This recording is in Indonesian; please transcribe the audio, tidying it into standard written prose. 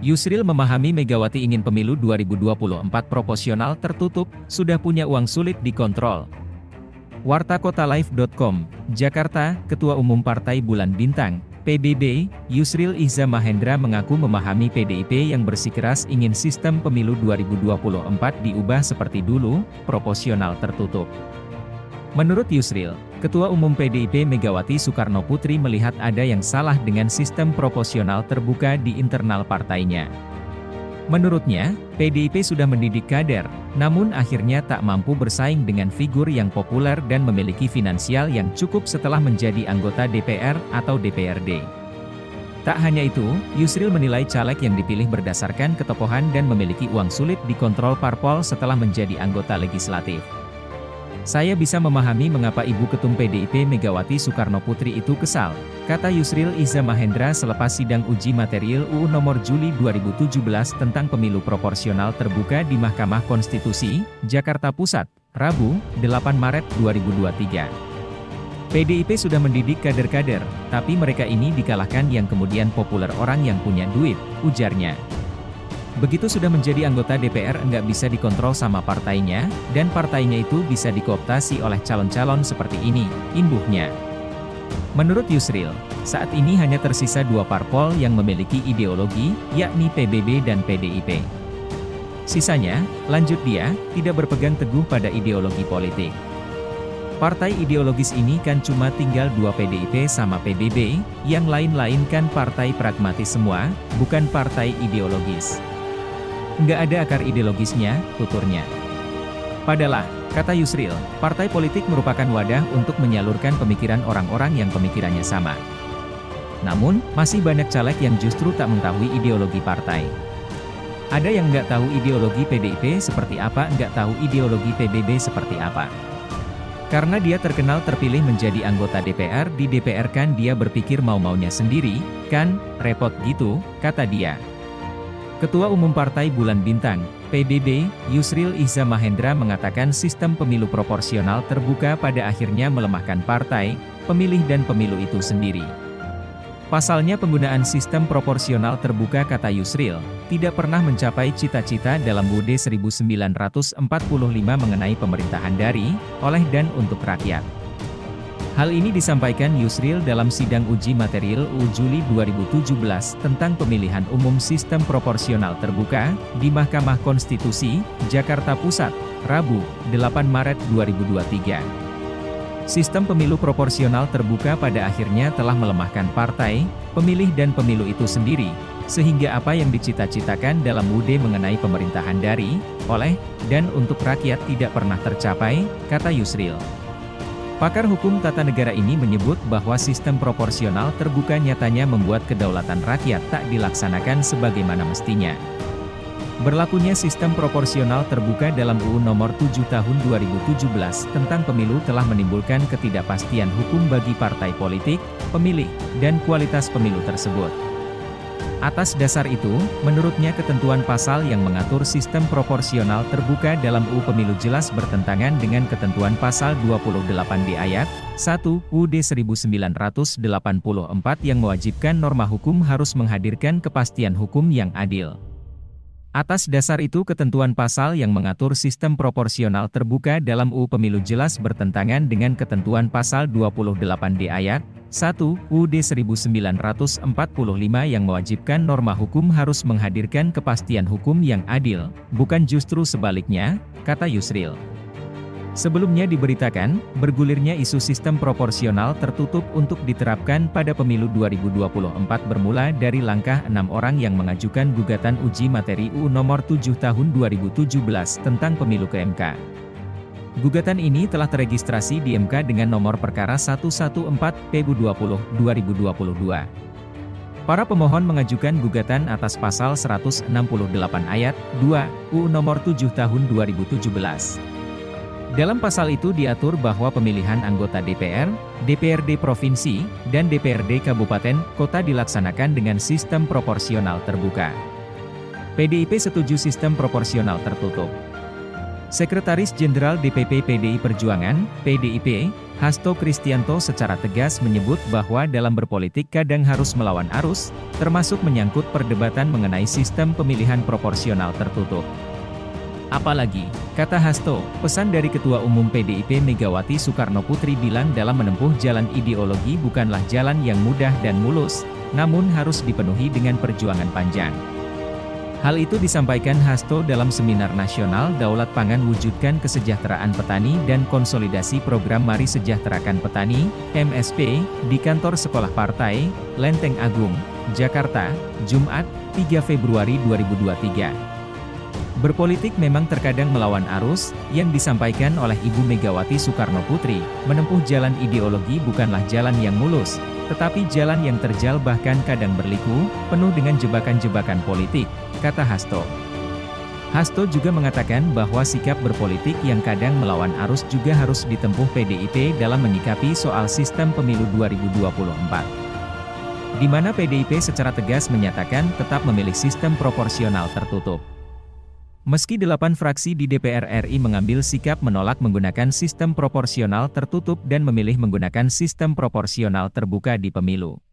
Yusril memahami Megawati ingin pemilu 2024 proporsional tertutup, sudah punya uang sulit dikontrol. Wartakotalive.com, Jakarta, Ketua Umum Partai Bulan Bintang, PBB, Yusril Iza Mahendra mengaku memahami PDIP yang bersikeras ingin sistem pemilu 2024 diubah seperti dulu, proporsional tertutup. Menurut Yusril, Ketua Umum PDIP Megawati Soekarnoputri melihat ada yang salah dengan sistem proporsional terbuka di internal partainya. Menurutnya, PDIP sudah mendidik kader, namun akhirnya tak mampu bersaing dengan figur yang populer dan memiliki finansial yang cukup setelah menjadi anggota DPR atau DPRD. Tak hanya itu, Yusril menilai caleg yang dipilih berdasarkan ketokohan dan memiliki uang sulit dikontrol parpol setelah menjadi anggota legislatif. Saya bisa memahami mengapa Ibu Ketum PDIP Megawati Soekarnoputri itu kesal, kata Yusril Iza Mahendra selepas sidang uji material UU nomor Juli 2017 tentang pemilu proporsional terbuka di Mahkamah Konstitusi, Jakarta Pusat, Rabu, 8 Maret 2023. PDIP sudah mendidik kader-kader, tapi mereka ini dikalahkan yang kemudian populer orang yang punya duit, ujarnya. Begitu sudah menjadi anggota DPR enggak bisa dikontrol sama partainya, dan partainya itu bisa dikooptasi oleh calon-calon seperti ini, imbuhnya. Menurut Yusril, saat ini hanya tersisa dua parpol yang memiliki ideologi, yakni PBB dan PDIP. Sisanya, lanjut dia, tidak berpegang teguh pada ideologi politik. Partai ideologis ini kan cuma tinggal dua PDIP sama PBB, yang lain-lain kan partai pragmatis semua, bukan partai ideologis. Nggak ada akar ideologisnya, tuturnya. Padahal, kata Yusril, partai politik merupakan wadah untuk menyalurkan pemikiran orang-orang yang pemikirannya sama. Namun, masih banyak caleg yang justru tak mengetahui ideologi partai. Ada yang nggak tahu ideologi PDIP seperti apa, nggak tahu ideologi PBB seperti apa. Karena dia terkenal terpilih menjadi anggota DPR, di DPR kan dia berpikir mau-maunya sendiri, kan, repot gitu, kata dia. Ketua Umum Partai Bulan Bintang, PBB, Yusril Iza Mahendra mengatakan sistem pemilu proporsional terbuka pada akhirnya melemahkan partai, pemilih dan pemilu itu sendiri. Pasalnya penggunaan sistem proporsional terbuka, kata Yusril, tidak pernah mencapai cita-cita dalam UUD 1945 mengenai pemerintahan dari, oleh dan untuk rakyat. Hal ini disampaikan Yusril dalam sidang uji material UU Juli 2017 tentang pemilihan umum sistem proporsional terbuka, di Mahkamah Konstitusi, Jakarta Pusat, Rabu, 8 Maret 2023. Sistem pemilu proporsional terbuka pada akhirnya telah melemahkan partai, pemilih dan pemilu itu sendiri, sehingga apa yang dicita-citakan dalam UUD mengenai pemerintahan dari, oleh, dan untuk rakyat tidak pernah tercapai, kata Yusril. Pakar hukum tata negara ini menyebut bahwa sistem proporsional terbuka nyatanya membuat kedaulatan rakyat tak dilaksanakan sebagaimana mestinya. Berlakunya sistem proporsional terbuka dalam UU nomor 7 tahun 2017 tentang pemilu telah menimbulkan ketidakpastian hukum bagi partai politik, pemilih, dan kualitas pemilu tersebut. Atas dasar itu, menurutnya ketentuan pasal yang mengatur sistem proporsional terbuka dalam UU Pemilu jelas bertentangan dengan ketentuan pasal 28D ayat 1 UUD 1944 yang mewajibkan norma hukum harus menghadirkan kepastian hukum yang adil. Atas dasar itu ketentuan pasal yang mengatur sistem proporsional terbuka dalam UU Pemilu jelas bertentangan dengan ketentuan pasal 28D ayat 1 UUD 1945 yang mewajibkan norma hukum harus menghadirkan kepastian hukum yang adil, bukan justru sebaliknya, kata Yusril. Sebelumnya diberitakan, bergulirnya isu sistem proporsional tertutup untuk diterapkan pada pemilu 2024 bermula dari langkah 6 orang yang mengajukan gugatan uji materi UU nomor 7 tahun 2017 tentang pemilu ke MK. Gugatan ini telah teregistrasi di MK dengan nomor perkara 114/2020. Para pemohon mengajukan gugatan atas pasal 168 ayat 2 UU nomor 7 tahun 2017. Dalam pasal itu diatur bahwa pemilihan anggota DPR, DPRD Provinsi, dan DPRD Kabupaten, Kota dilaksanakan dengan sistem proporsional terbuka. PDIP setuju sistem proporsional tertutup. Sekretaris Jenderal DPP PDI Perjuangan, PDIP, Hasto Kristianto secara tegas menyebut bahwa dalam berpolitik kadang harus melawan arus, termasuk menyangkut perdebatan mengenai sistem pemilihan proporsional tertutup. Apalagi, kata Hasto, pesan dari Ketua Umum PDIP Megawati Soekarnoputri bilang dalam menempuh jalan ideologi bukanlah jalan yang mudah dan mulus, namun harus dipenuhi dengan perjuangan panjang. Hal itu disampaikan Hasto dalam Seminar Nasional Daulat Pangan Wujudkan Kesejahteraan Petani dan Konsolidasi Program Mari Sejahterakan Petani, MSP, di Kantor Sekolah Partai, Lenteng Agung, Jakarta, Jumat, 3 Februari 2023. Berpolitik memang terkadang melawan arus, yang disampaikan oleh Ibu Megawati Soekarnoputri, menempuh jalan ideologi bukanlah jalan yang mulus, tetapi jalan yang terjal bahkan kadang berliku, penuh dengan jebakan-jebakan politik, kata Hasto. Hasto juga mengatakan bahwa sikap berpolitik yang kadang melawan arus juga harus ditempuh PDIP dalam menyikapi soal sistem pemilu 2024. Di mana PDIP secara tegas menyatakan tetap memilih sistem proporsional tertutup. Meski 8 fraksi di DPR RI mengambil sikap menolak menggunakan sistem proporsional tertutup dan memilih menggunakan sistem proporsional terbuka di pemilu.